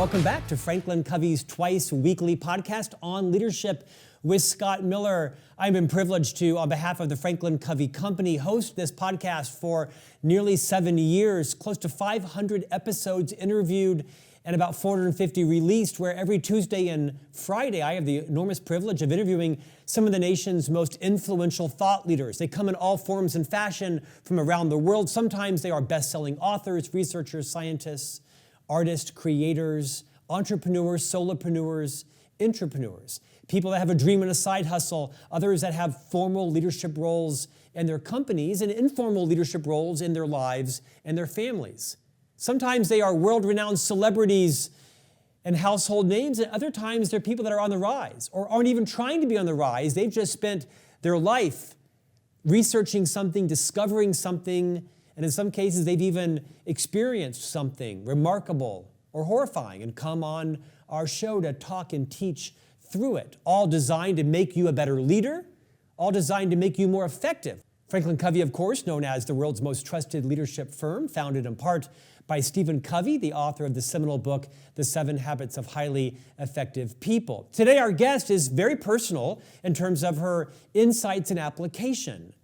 Welcome back to Franklin Covey's twice weekly podcast on leadership with Scott Miller. I've been privileged to, on behalf of the Franklin Covey Company, host this podcast for nearly 7 years, close to 500 episodes interviewed and about 450 released, where every Tuesday and Friday I have the enormous privilege of interviewing some of the nation's most influential thought leaders. They come in all forms and fashion from around the world. Sometimes they are best-selling authors, researchers, scientists, artists, creators, entrepreneurs, solopreneurs, intrapreneurs, people that have a dream and a side hustle, others that have formal leadership roles in their companies and informal leadership roles in their lives and their families. Sometimes they are world-renowned celebrities and household names, and other times they're people that are on the rise or aren't even trying to be on the rise. They've just spent their life researching something, discovering something, and in some cases, they've even experienced something remarkable or horrifying and come on our show to talk and teach through it, all designed to make you a better leader, all designed to make you more effective. Franklin Covey, of course, known as the world's most trusted leadership firm, founded in part by Stephen Covey, the author of the seminal book, The 7 Habits of Highly Effective People. Today, our guest is very personal in terms of her insights and application.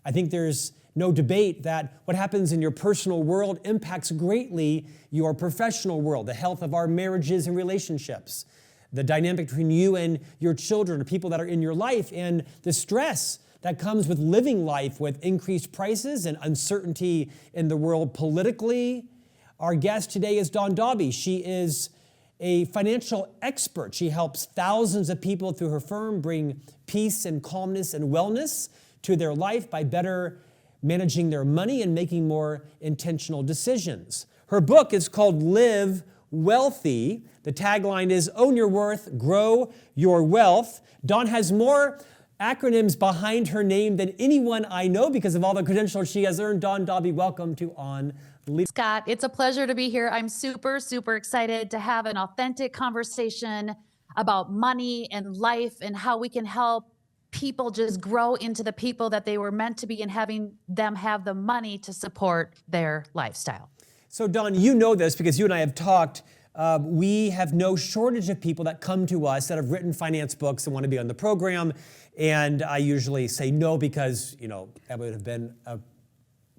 I think there's no debate that what happens in your personal world impacts greatly your professional world, the health of our marriages and relationships, the dynamic between you and your children, or people that are in your life, and the stress that comes with living life with increased prices and uncertainty in the world politically. Our guest today is Dahlby. She is a financial expert. She helps thousands of people through her firm bring peace and calmness and wellness to their life by better managing their money and making more intentional decisions. Her book is called Live Wealthy. The tagline is Own Your Worth, Grow Your Wealth. Dawn has more acronyms behind her name than anyone I know because of all the credentials she has earned. Dahlby, welcome to On Leadership. Scott, it's a pleasure to be here. I'm super, super excited to have an authentic conversation about money and life and how we can help people just grow into the people that they were meant to be and having them have the money to support their lifestyle. So Dawn, you know this because you and I have talked. We have no shortage of people that come to us that have written finance books and want to be on the program. And I usually say no because, that would have been a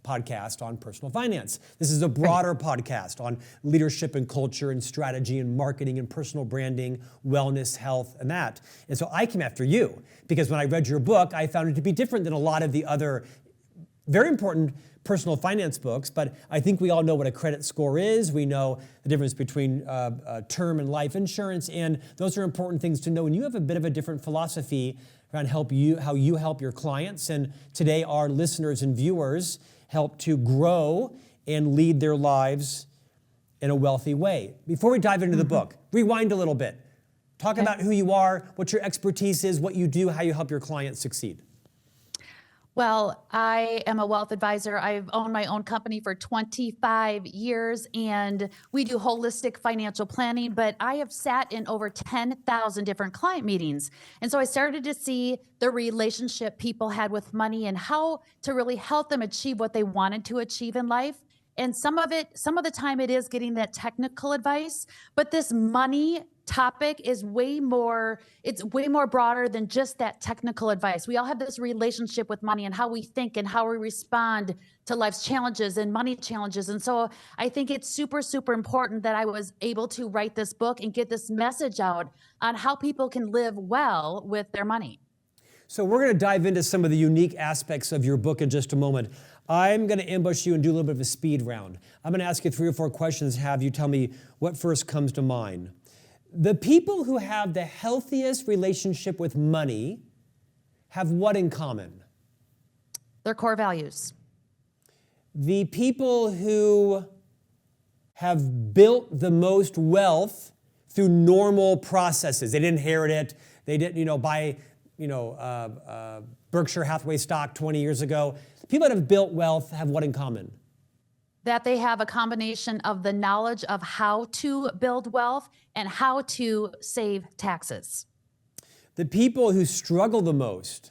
podcast on personal finance. This is a broader podcast on leadership and culture and strategy and marketing and personal branding, wellness, health, and that. And so I came after you because when I read your book, I found it to be different than a lot of the other very important personal finance books, but I think we all know what a credit score is. We know the difference between term and life insurance, and those are important things to know. And you have a bit of a different philosophy around how you help your clients, and today our listeners and viewers help to grow and lead their lives in a wealthy way. Before we dive into the book, rewind a little bit. Talk about who you are, what your expertise is, what you do, how you help your clients succeed. Well, I am a wealth advisor. I've owned my own company for 25 years, and we do holistic financial planning, but I have sat in over 10,000 different client meetings. And so I started to see the relationship people had with money and how to really help them achieve what they wanted to achieve in life. And some of the time it is getting that technical advice, but this money topic is way more broader than just that technical advice. We all have this relationship with money and how we think and how we respond to life's challenges and money challenges. And so I think it's super, super important that I was able to write this book and get this message out on how people can live well with their money. So we're going to dive into some of the unique aspects of your book in just a moment. I'm going to ambush you and do a little bit of a speed round. I'm going to ask you 3 or 4 questions, have you tell me what first comes to mind. The people who have the healthiest relationship with money have what in common? Their core values. The people who have built the most wealth through normal processes. They didn't inherit it. They didn't, buy, Berkshire Hathaway stock 20 years ago. People that have built wealth have what in common? That they have a combination of the knowledge of how to build wealth and how to save taxes. The people who struggle the most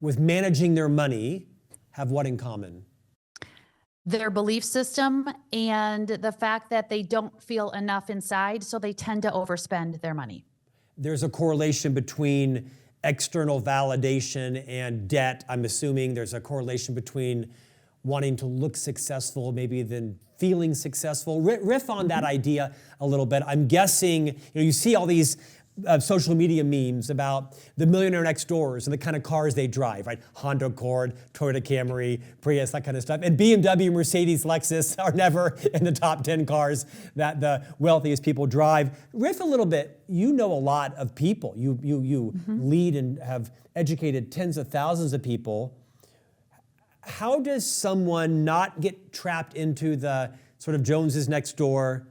with managing their money have what in common? their belief system and the fact that they don't feel enough inside, so they tend to overspend their money. There's a correlation between external validation and debt. I'm assuming there's a correlation between wanting to look successful, maybe than feeling successful. Riff on that idea a little bit. I'm guessing, you see all these social media memes about the millionaire next doors and the kind of cars they drive, right? Honda Accord, Toyota Camry, Prius, that kind of stuff. And BMW, Mercedes, Lexus are never in the top 10 cars that the wealthiest people drive. Riff a little bit. You know a lot of people. You lead and have educated tens of thousands of people. How does someone not get trapped into the sort of Joneses next door?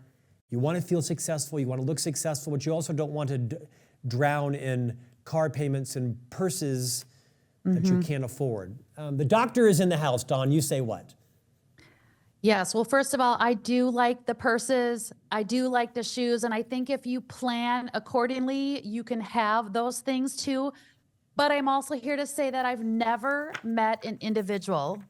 You want to feel successful, you want to look successful, but you also don't want to drown in car payments and purses that you can't afford. The doctor is in the house, Dawn. You say what? Yes. Well, first of all, I do like the purses. I do like the shoes. And I think if you plan accordingly, you can have those things too. But I'm also here to say that I've never met an individual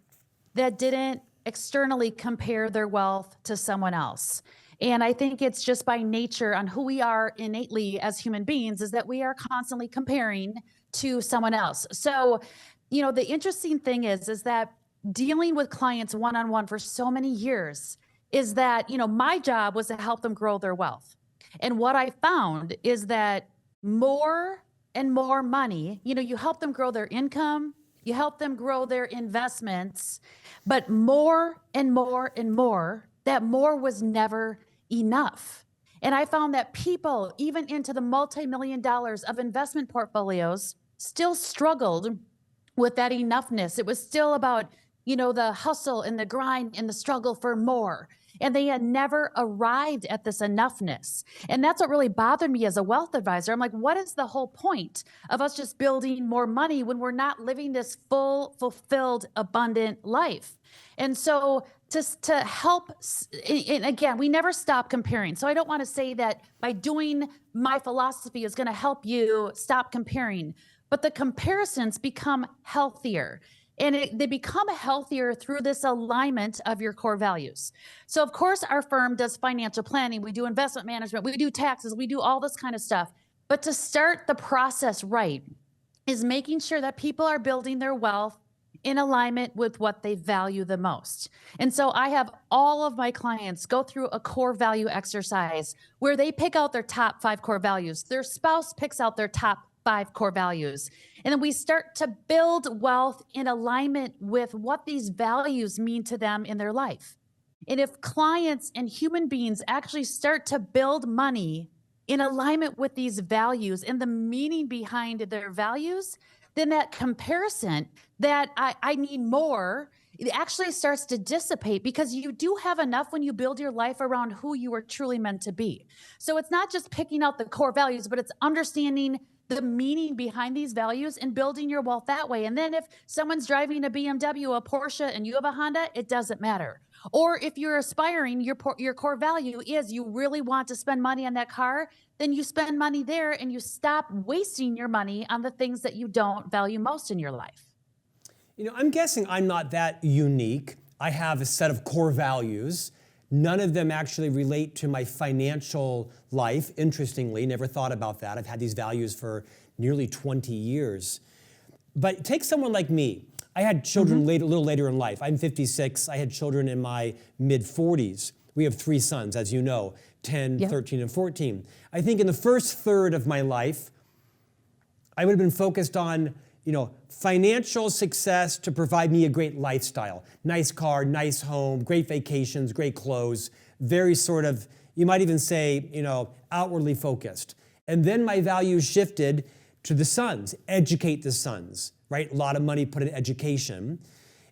that didn't externally compare their wealth to someone else. And I think it's just by nature on who we are innately as human beings is that we are constantly comparing to someone else. So, the interesting thing is that dealing with clients one-on-one for so many years is that, my job was to help them grow their wealth. And what I found is that more and more money, you help them grow their income, you help them grow their investments, but more and more and more, that more was never enough. And I found that people, even into the multi-million dollars of investment portfolios, still struggled with that enoughness. It was still about, the hustle and the grind and the struggle for more. And they had never arrived at this enoughness. And that's what really bothered me as a wealth advisor. I'm like, what is the whole point of us just building more money when we're not living this full, fulfilled, abundant life? And so to help, and again, we never stop comparing. So I don't want to say that by doing my philosophy is going to help you stop comparing, but the comparisons become healthier. And they become healthier through this alignment of your core values. So of course, our firm does financial planning. We do investment management. We do taxes. We do all this kind of stuff. But to start the process right is making sure that people are building their wealth in alignment with what they value the most. And so I have all of my clients go through a core value exercise where they pick out their top 5 core values. Their spouse picks out their top 5 core values. And then we start to build wealth in alignment with what these values mean to them in their life. And if clients and human beings actually start to build money in alignment with these values and the meaning behind their values, then that comparison that I need more, it actually starts to dissipate because you do have enough when you build your life around who you are truly meant to be. So it's not just picking out the core values, but it's understanding the meaning behind these values and building your wealth that way. And then if someone's driving a BMW, a Porsche, and you have a Honda, it doesn't matter. Or if you're aspiring, your core value is you really want to spend money on that car, then you spend money there and you stop wasting your money on the things that you don't value most in your life. I'm guessing I'm not that unique. I have a set of core values. None of them actually relate to my financial life, interestingly. Never thought about that. I've had these values for nearly 20 years. But take someone like me. I had children a little later in life. I'm 56. I had children in my mid-40s. We have 3 sons, as you know, 10, 13, and 14. I think in the first third of my life, I would have been focused on financial success to provide me a great lifestyle. Nice car, nice home, great vacations, great clothes, very sort of, you might even say, outwardly focused. And then my values shifted to the sons, educate the sons, right? A lot of money put in education,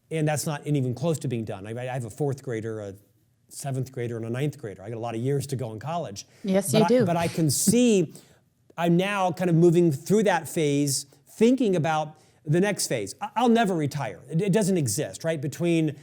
and that's not even close to being done. I have a 4th grader, a 7th grader, and a 9th grader. I got a lot of years to go in college. Yes, you do. But I can see I'm now kind of moving through that phase, thinking about the next phase. I'll never retire. It doesn't exist, right? Between,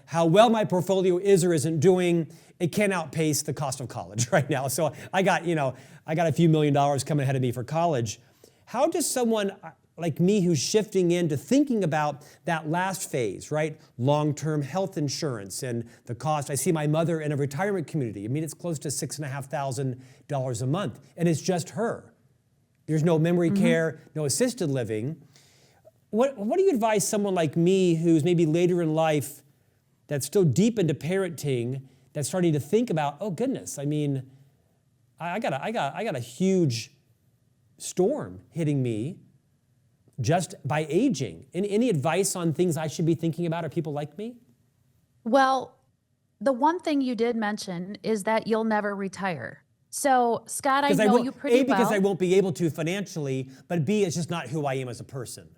how well my portfolio is or isn't doing, it can't outpace the cost of college right now. So I got a few $1 million coming ahead of me for college. How does someone, like me who's shifting into thinking about that last phase, right? Long-term health insurance and the cost. I see my mother in a retirement community. I mean, it's close to $6,500 a month, and it's just her. There's no memory care, no assisted living. What do you advise someone like me who's maybe later in life that's still deep into parenting, that's starting to think about, oh goodness, I mean, I got a huge storm hitting me just by aging. Any advice on things I should be thinking about or people like me? Well, the one thing you did mention is that you'll never retire. So, Scott, I know you pretty well. Because I won't be able to financially, but B, it's just not who I am as a person.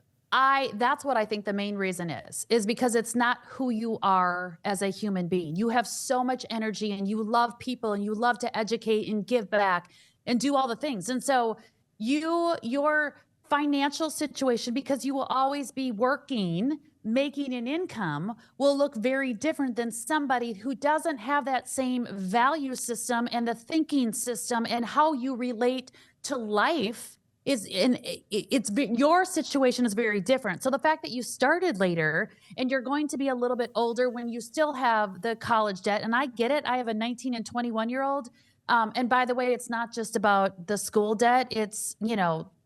That's what I think the main reason is because it's not who you are as a human being. You have so much energy and you love people and you love to educate and give back and do all the things. And so your financial situation, because you will always be working, making an income, will look very different than somebody who doesn't have that same value system and the thinking system and how you relate to life. Your situation is very different. So the fact that you started later and you're going to be a little bit older when you still have the college debt, and I get it. I have a 19 and 21-year-old. And by the way, it's not just about the school debt. It's,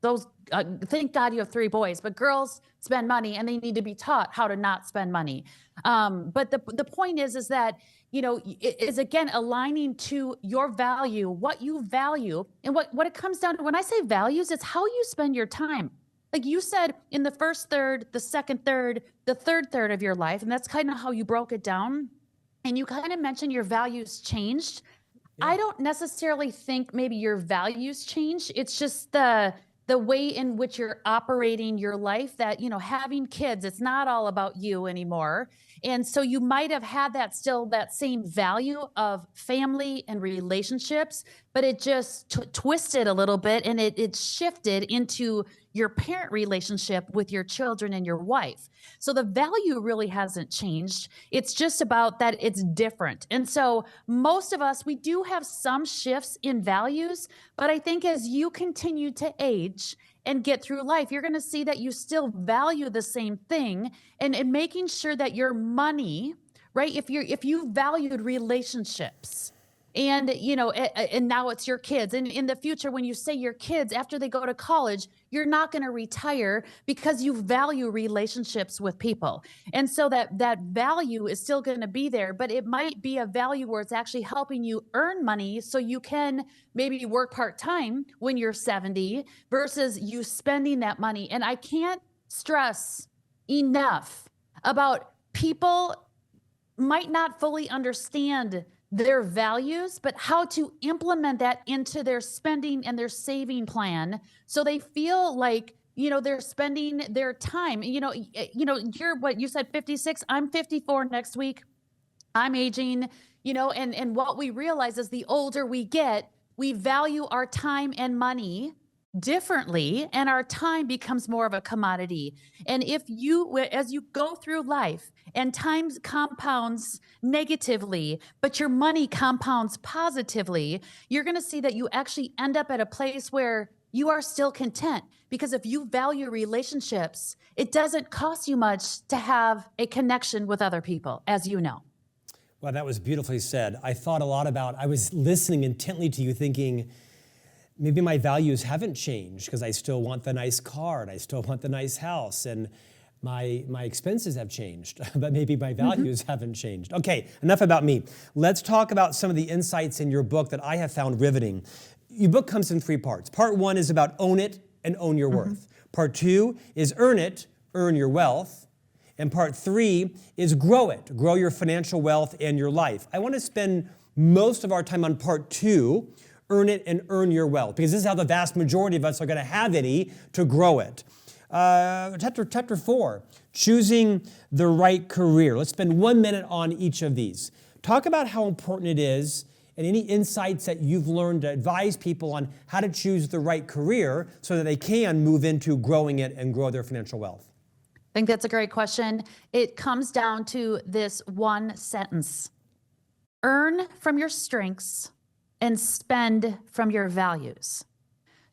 those, thank God you have 3 boys, but girls spend money and they need to be taught how to not spend money. But the point is that, it is again aligning to your value, what you value, and what it comes down to. When I say values, it's how you spend your time. Like you said, in the first third, the second third, the third third of your life, and that's kind of how you broke it down. And you kind of mentioned your values changed. Yeah. I don't necessarily think maybe your values changed. It's just the way in which you're operating your life, that, having kids, it's not all about you anymore. And so you might have had that same value of family and relationships, but it just twisted a little bit and it shifted into your parent relationship with your children and your wife. So the value really hasn't changed. It's just about that it's different. And so most of us, we do have some shifts in values, but I think as you continue to age and get through life, you're going to see that you still value the same thing, and making sure that your money, right? If you valued relationships, and and now it's your kids, and in the future, when you say your kids after they go to college, you're not going to retire because you value relationships with people. And so that value is still going to be there, but it might be a value where it's actually helping you earn money so you can maybe work part-time when you're 70 versus you spending that money. And I can't stress enough about people might not fully understand their values, but how to implement that into their spending and their saving plan so they feel like, they're spending their time. You're what you said, 56. I'm 54 next week. I'm aging, and what we realize is the older we get, we value our time and money differently, and our time becomes more of a commodity. And as you go through life and time compounds negatively, but your money compounds positively, you're going to see that you actually end up at a place where you are still content. Because if you value relationships, it doesn't cost you much to have a connection with other people, as you know. Well, that was beautifully said. I thought a lot about, I was listening intently to you thinking, maybe my values haven't changed because I still want the nice car and I still want the nice house, and my expenses have changed, but maybe my values haven't changed. Okay, enough about me. Let's talk about some of the insights in your book that I have found riveting. Your book comes in 3 parts. Part 1 is about own it and own your worth. Part 2 is earn it, earn your wealth. And part 3 is grow it, grow your financial wealth and your life. I want to spend most of our time on part 2, earn it and earn your wealth, because this is how the vast majority of us are going to have any to grow it. Chapter 4, choosing the right career. Let's spend 1 minute on each of these. Talk about how important it is and any insights that you've learned to advise people on how to choose the right career so that they can move into growing it and grow their financial wealth. I think that's a great question. It comes down to this one sentence: earn from your strengths and spend from your values.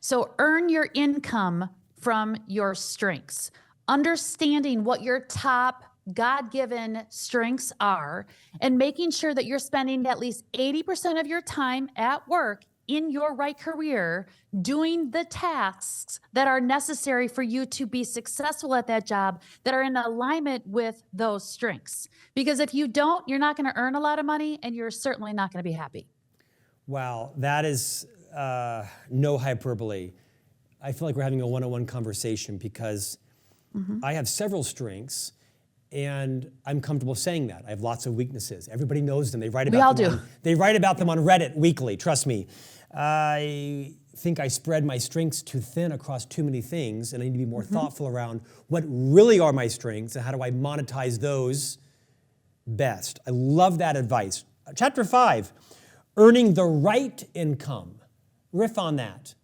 So earn your income from your strengths. Understanding what your top God-given strengths are and making sure that you're spending at least 80% of your time at work in your right career doing the tasks that are necessary for you to be successful at that job that are in alignment with those strengths. Because if you don't, you're not going to earn a lot of money and you're certainly not going to be happy. Wow, that is no hyperbole. I feel like we're having a one-on-one conversation because I have several strengths and I'm comfortable saying that. I have lots of weaknesses. Everybody knows them. They write about them. They write about them on Reddit weekly, trust me. I think I spread my strengths too thin across too many things, and I need to be more thoughtful around what really are my strengths and how do I monetize those best. I love that advice. Chapter 5, earning the right income. Riff on that.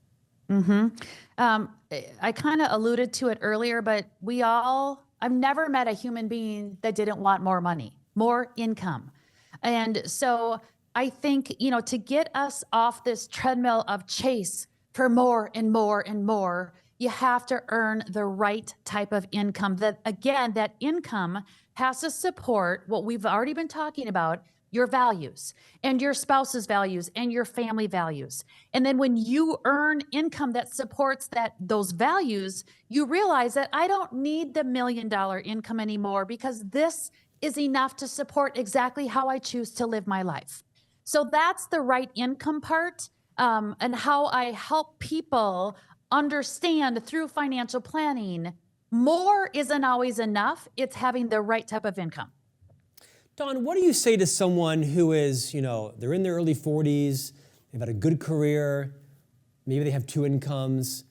I kind of alluded to it earlier, but I've never met a human being that didn't want more money, more income. And so I think, to get us off this treadmill of chase for more and more and more, you have to earn the right type of income. That income has to support what we've already been talking about, your values and your spouse's values and your family values. And then when you earn income that supports those values, you realize that I don't need the $1 million income anymore because this is enough to support exactly how I choose to live my life. So that's the right income part, and how I help people understand through financial planning. More isn't always enough. It's having the right type of income. Dawn, what do you say to someone who is, they're in their early 40s, they've had a good career, maybe they have 2 incomes,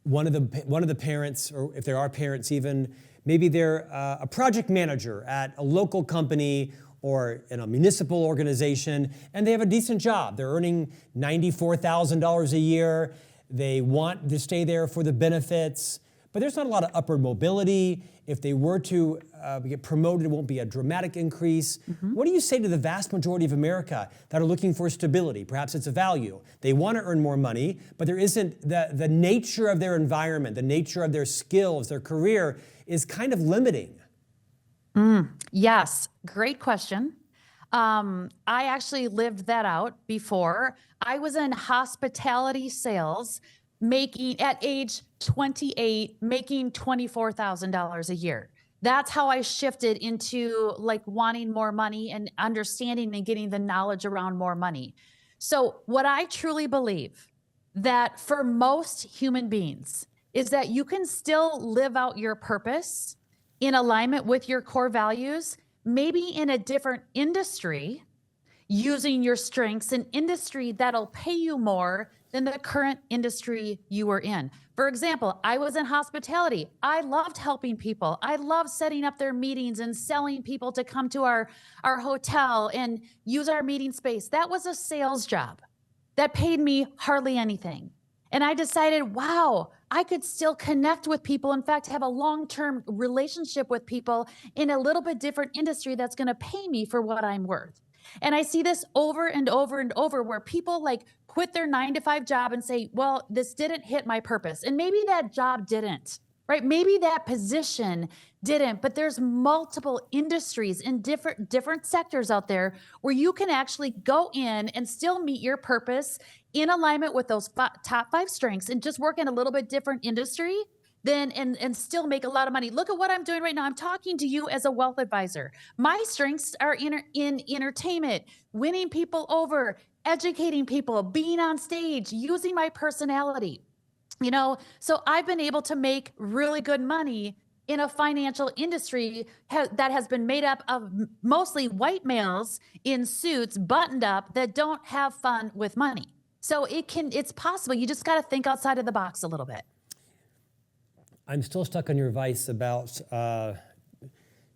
one of the parents, or if there are parents even, maybe they're a project manager at a local company or in a municipal organization, and they have a decent job. They're earning $94,000 a year. They want to stay there for the benefits, but there's not a lot of upward mobility. If they were to get promoted, it won't be a dramatic increase. What do you say to the vast majority of America that are looking for stability? Perhaps it's a value. They want to earn more money, but there isn't the nature of their environment, the nature of their skills, their career is kind of limiting. Yes, great question. I actually lived that out before. I was in hospitality sales, at age 28, making $24,000 a year. That's how I shifted into wanting more money and understanding and getting the knowledge around more money. So what I truly believe that for most human beings is that you can still live out your purpose in alignment with your core values, maybe in a different industry, using your strengths, an industry that'll pay you more than the current industry you were in. For example, I was in hospitality. I loved helping people. I loved setting up their meetings and selling people to come to our hotel and use our meeting space. That was a sales job that paid me hardly anything. And I decided, wow, I could still connect with people. In fact, have a long-term relationship with people in a little bit different industry that's going to pay me for what I'm worth. And I see this over and over and over where people quit their 9-to-5 job and say, well, this didn't hit my purpose. And maybe that job didn't, right? Maybe that position didn't, but there's multiple industries in different sectors out there where you can actually go in and still meet your purpose in alignment with those top 5 strengths and just work in a little bit different industry and still make a lot of money. Look at what I'm doing right now. I'm talking to you as a wealth advisor. My strengths are in entertainment, winning people over, educating people, being on stage, using my personality. So I've been able to make really good money in a financial industry that has been made up of mostly white males in suits, buttoned up, that don't have fun with money. So it's possible. You just got to think outside of the box a little bit. I'm still stuck on your advice about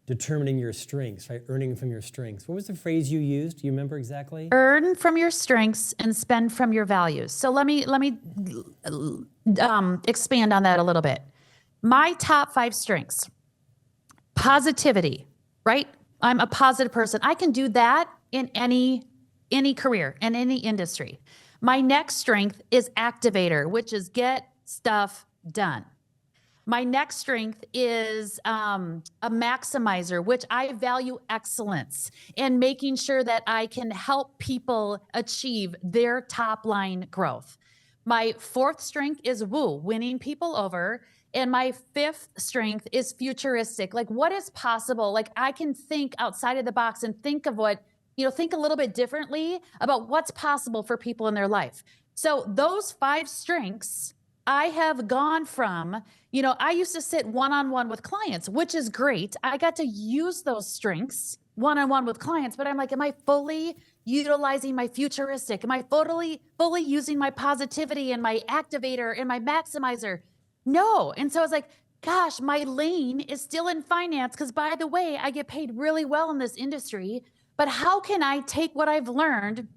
determining your strengths, right? Earning from your strengths. What was the phrase you used? Do you remember exactly? Earn from your strengths and spend from your values. So let me expand on that a little bit. My top 5 strengths: positivity, right? I'm a positive person. I can do that in any career and any industry. My next strength is activator, which is get stuff done. My next strength is a maximizer, which I value excellence and making sure that I can help people achieve their top line growth. My fourth strength is winning people over. And my fifth strength is futuristic. Like, what is possible? Like, I can think outside of the box and think of think a little bit differently about what's possible for people in their life. So those 5 strengths, I have gone from, I used to sit one-on-one with clients, which is great. I got to use those strengths one-on-one with clients, but I'm like, am I fully utilizing my futuristic? Am I fully using my positivity and my activator and my maximizer? No. And so I was like, gosh, my lane is still in finance because, by the way, I get paid really well in this industry. But how can I take what I've learned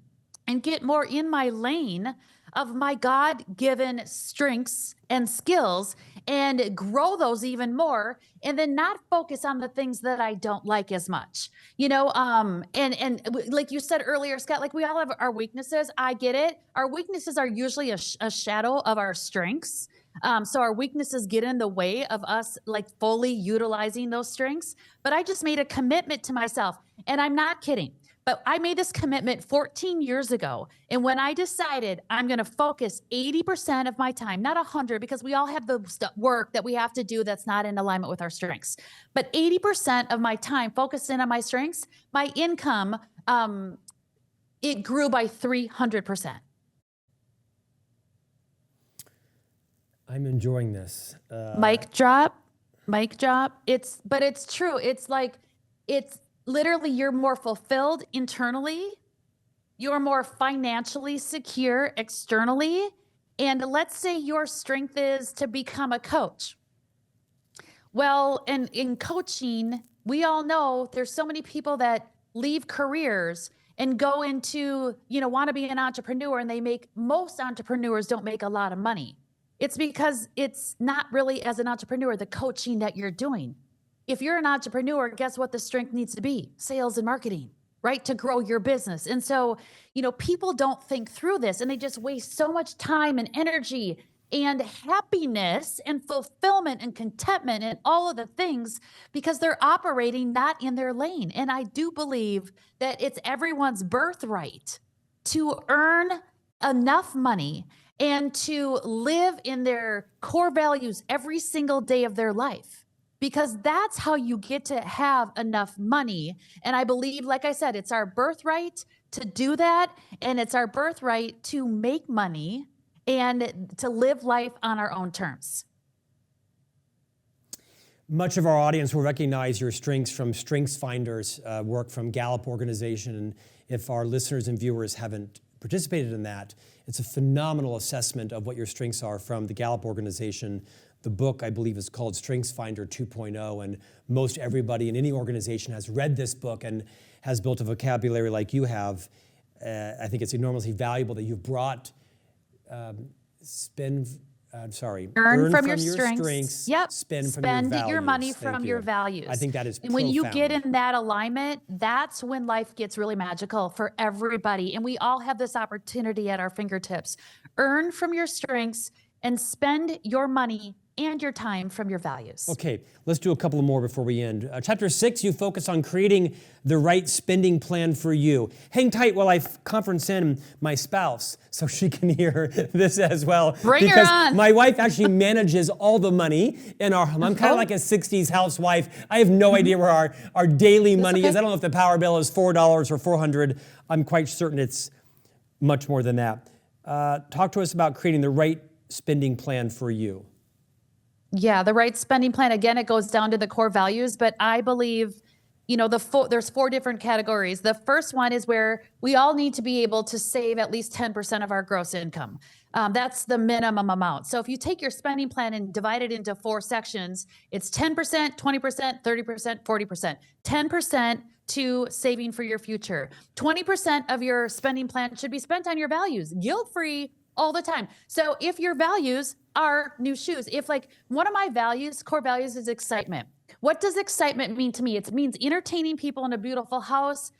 and get more in my lane of my God-given strengths and skills and grow those even more, and then not focus on the things that I don't like as much, and like you said earlier, Scott, like we all have our weaknesses. I get it. Our weaknesses are usually a shadow of our strengths. So our weaknesses get in the way of us like fully utilizing those strengths. But I just made a commitment to myself, and I'm not kidding. But I made this commitment 14 years ago. And when I decided I'm going to focus 80% of my time, not 100, because we all have the work that we have to do that's not in alignment with our strengths, but 80% of my time focused in on my strengths, my income, it grew by 300%. I'm enjoying this. Mic drop. It's true. It's literally, you're more fulfilled internally, you're more financially secure externally. And let's say your strength is to become a coach. Well, and in coaching, we all know there's so many people that leave careers and go into, want to be an entrepreneur, and most entrepreneurs don't make a lot of money. It's because it's not really, as an entrepreneur, the coaching that you're doing. If you're an entrepreneur, guess what the strength needs to be? Sales and marketing, right? To grow your business. And so, people don't think through this, and they just waste so much time and energy and happiness and fulfillment and contentment and all of the things because they're operating not in their lane. And I do believe that it's everyone's birthright to earn enough money and to live in their core values every single day of their life. Because that's how you get to have enough money. And I believe, like I said, it's our birthright to do that. And it's our birthright to make money and to live life on our own terms. Much of our audience will recognize your strengths from StrengthsFinder's work from Gallup organization. And if our listeners and viewers haven't participated in that, it's a phenomenal assessment of what your strengths are from the Gallup organization. The book, I believe, is called StrengthsFinder 2.0, and most everybody in any organization has read this book and has built a vocabulary like you have. I think it's enormously valuable that you've brought earn from your strengths, yep. Spend from Spend your values. your money Thank from you. your values. I think that is and profound. when you get in that alignment, that's when life gets really magical for everybody. And we all have this opportunity at our fingertips. Earn from your strengths and spend your money and your time from your values. Okay, let's do a couple more before we end. Chapter 6, you focus on creating the right spending plan for you. Hang tight while I conference in my spouse so she can hear this as well. Bring her on. My wife actually manages all the money in our home. I'm kind of like a 60s housewife. I have no idea where our daily money is. I don't know if the power bill is $4 or $400. I'm quite certain it's much more than that. Talk to us about creating the right spending plan for you. Yeah, the right spending plan. Again, it goes down to the core values, but I believe, there's 4 different categories. The first one is where we all need to be able to save at least 10% of our gross income. That's the minimum amount. So if you take your spending plan and divide it into 4 sections, it's 10%, 20%, 30%, 40%. 10% to saving for your future. 20% of your spending plan should be spent on your values, guilt-free, all the time. So if your values are new shoes, if like one of my values, core values, is excitement. What does excitement mean to me? It means entertaining people in a beautiful house,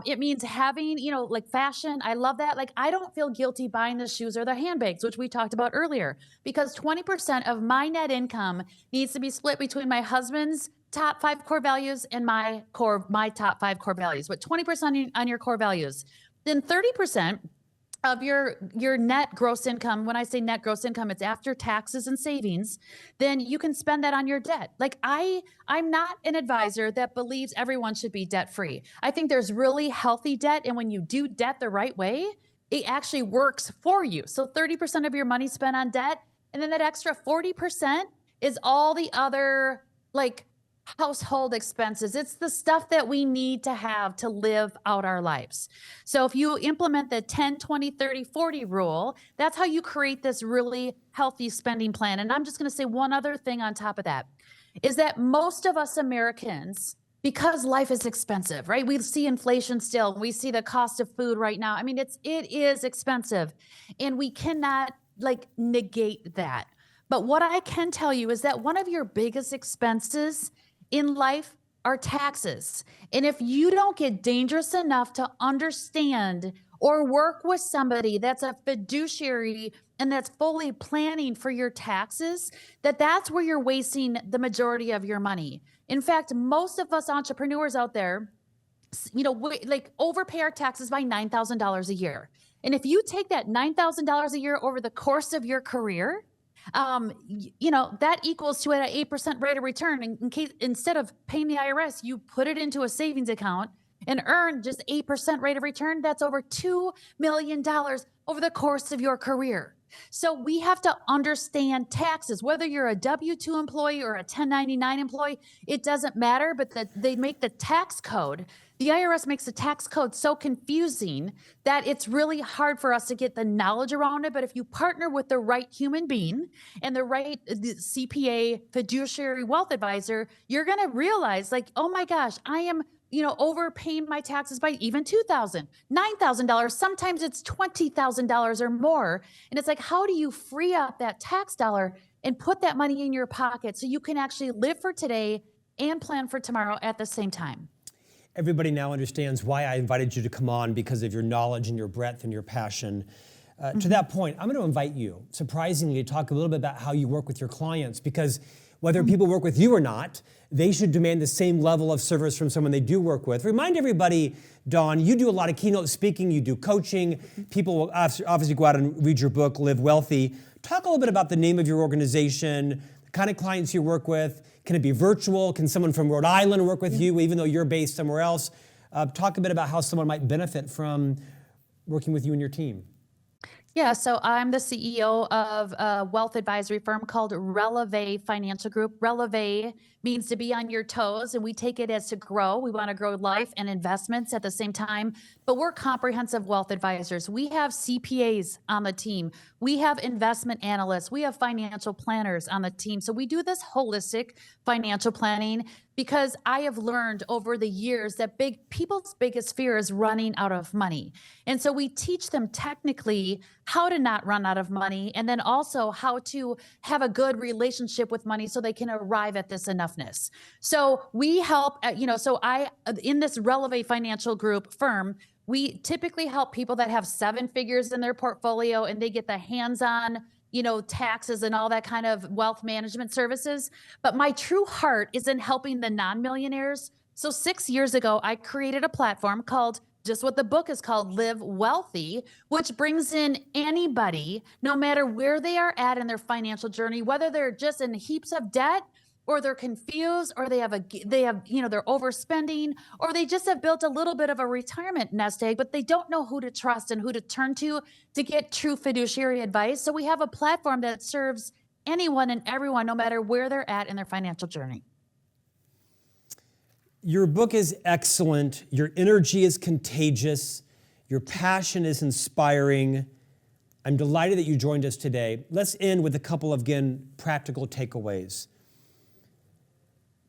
It means having, like fashion. I love that. Like, I don't feel guilty buying the shoes or the handbags, which we talked about earlier, because 20% of my net income needs to be split between my husband's top 5 core values and my top 5 core values, but 20% on your core values. Then 30% of your net gross income, when I say net gross income, it's after taxes and savings, then you can spend that on your debt. Like, I'm not an advisor that believes everyone should be debt free. I think there's really healthy debt, and when you do debt the right way, it actually works for you. So 30% of your money spent on debt, and then that extra 40% is all the other, like, household expenses. It's the stuff that we need to have to live out our lives. So if you implement the 10, 20, 30, 40 rule, that's how you create this really healthy spending plan. And I'm just going to say one other thing on top of that, is that most of us Americans, because life is expensive, right? We see inflation still. We see the cost of food right now. I mean, it is expensive, and we cannot negate that. But what I can tell you is that one of your biggest expenses in life are taxes. And if you don't get dangerous enough to understand or work with somebody that's a fiduciary and that's fully planning for your taxes, that's where you're wasting the majority of your money. In fact, most of us entrepreneurs out there, overpay our taxes by $9,000 a year. And if you take that $9,000 a year over the course of your career, that equals to an 8% rate of return. In case, instead of paying the IRS, you put it into a savings account and earn just 8% rate of return. That's over $2 million over the course of your career. So we have to understand taxes, whether you're a W-2 employee or a 1099 employee, it doesn't matter, but they make the tax code. The IRS makes the tax code so confusing that it's really hard for us to get the knowledge around it. But if you partner with the right human being and the right CPA, fiduciary wealth advisor, you're going to realize, oh my gosh, I am overpaying my taxes by even $2,000, $9,000. Sometimes it's $20,000 or more. And it's like, how do you free up that tax dollar and put that money in your pocket so you can actually live for today and plan for tomorrow at the same time? Everybody now understands why I invited you to come on, because of your knowledge and your breadth and your passion. To that point, I'm going to invite you, surprisingly, to talk a little bit about how you work with your clients, because whether people work with you or not, they should demand the same level of service from someone they do work with. Remind everybody, Dawn, you do a lot of keynote speaking, you do coaching. People will obviously go out and read your book, Live Wealthy. Talk a little bit about the name of your organization, the kind of clients you work with. Can it be virtual? Can someone from Rhode Island work with you, even though you're based somewhere else? Talk a bit about how someone might benefit from working with you and your team. Yeah, so I'm the CEO of a wealth advisory firm called Releve Financial Group. Releve means to be on your toes, and we take it as to grow. We want to grow life and investments at the same time, but we're comprehensive wealth advisors. We have CPAs on the team. We have investment analysts. We have financial planners on the team. So we do this holistic financial planning, because I have learned over the years that people's biggest fear is running out of money. And so we teach them technically how to not run out of money, and then also how to have a good relationship with money so they can arrive at this enoughness. So we help, in this Releve Financial Group firm, we typically help people that have 7 figures in their portfolio, and they get the hands-on taxes and all that kind of wealth management services. But my true heart is in helping the non-millionaires. So 6 years ago, I created a platform called, just what the book is called, Live Wealthy, which brings in anybody, no matter where they are at in their financial journey, whether they're just in heaps of debt, or they're confused, or they're overspending, or they just have built a little bit of a retirement nest egg, but they don't know who to trust and who to turn to get true fiduciary advice. So we have a platform that serves anyone and everyone, no matter where they're at in their financial journey. Your book is excellent. Your energy is contagious. Your passion is inspiring. I'm delighted that you joined us today. Let's end with a couple of, again, practical takeaways.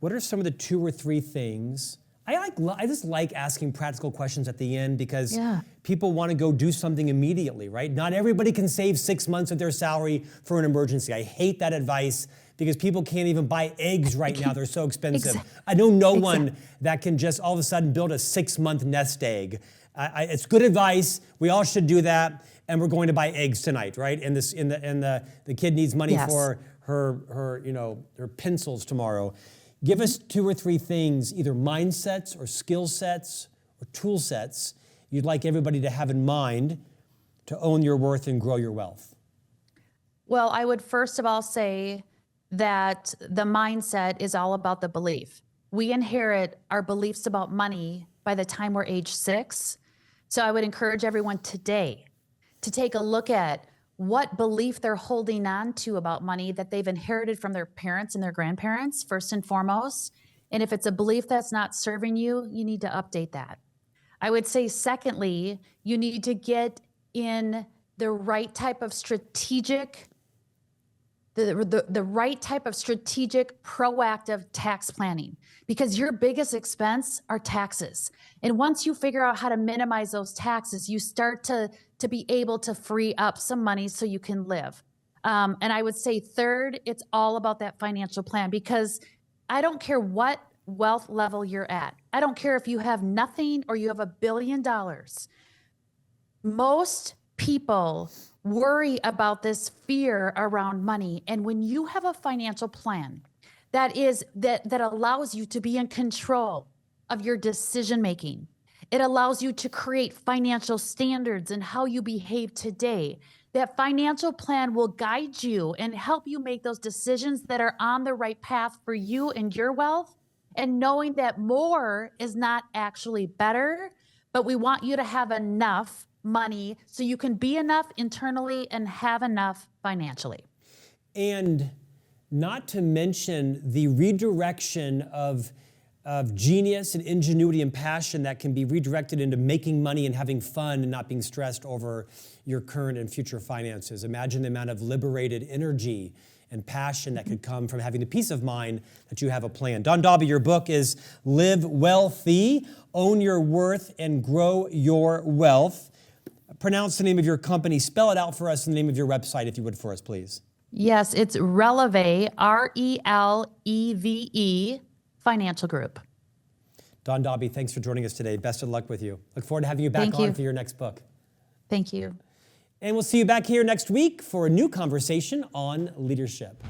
What are some of the 2 or 3 things? I just like asking practical questions at the end, because people want to go do something immediately, right? Not everybody can save 6 months of their salary for an emergency. I hate that advice. because people can't even buy eggs right now. They're so expensive. I know no one that can just all of a sudden build a 6-month nest egg. It's good advice. We all should do that. And we're going to buy eggs tonight, right? And the kid needs money for her pencils tomorrow. Give us 2 or 3 things, either mindsets or skill sets or tool sets you'd like everybody to have in mind to own your worth and grow your wealth. Well, I would first of all say that the mindset is all about the belief. We inherit our beliefs about money by the time we're age 6. So I would encourage everyone today to take a look at what belief they're holding on to about money that they've inherited from their parents and their grandparents, first and foremost. And if it's a belief that's not serving you, you need to update that. I would say, secondly, you need to get in the right type of strategic, the right type of strategic, proactive tax planning, because your biggest expense are taxes. And once you figure out how to minimize those taxes, you start to be able to free up some money so you can live. And I would say third, it's all about that financial plan, because I don't care what wealth level you're at. I don't care if you have nothing or you have $1 billion. Most people worry about this fear around money. And when you have a financial plan that allows you to be in control of your decision making, it allows you to create financial standards in how you behave today. That financial plan will guide you and help you make those decisions that are on the right path for you and your wealth. And knowing that more is not actually better, but we want you to have enough money so you can be enough internally and have enough financially. And not to mention the redirection of genius and ingenuity and passion that can be redirected into making money and having fun and not being stressed over your current and future finances. Imagine the amount of liberated energy and passion that could come from having the peace of mind that you have a plan. Don Dahlby, your book is Live Wealthy, Own Your Worth and Grow Your Wealth. Pronounce the name of your company. Spell it out for us and the name of your website, if you would, for us, please. Yes, it's Releve, RELEVE, Financial Group. Don Dahlby, thanks for joining us today. Best of luck with you. Look forward to having you back on for your next book. Thank you. And we'll see you back here next week for a new conversation on leadership.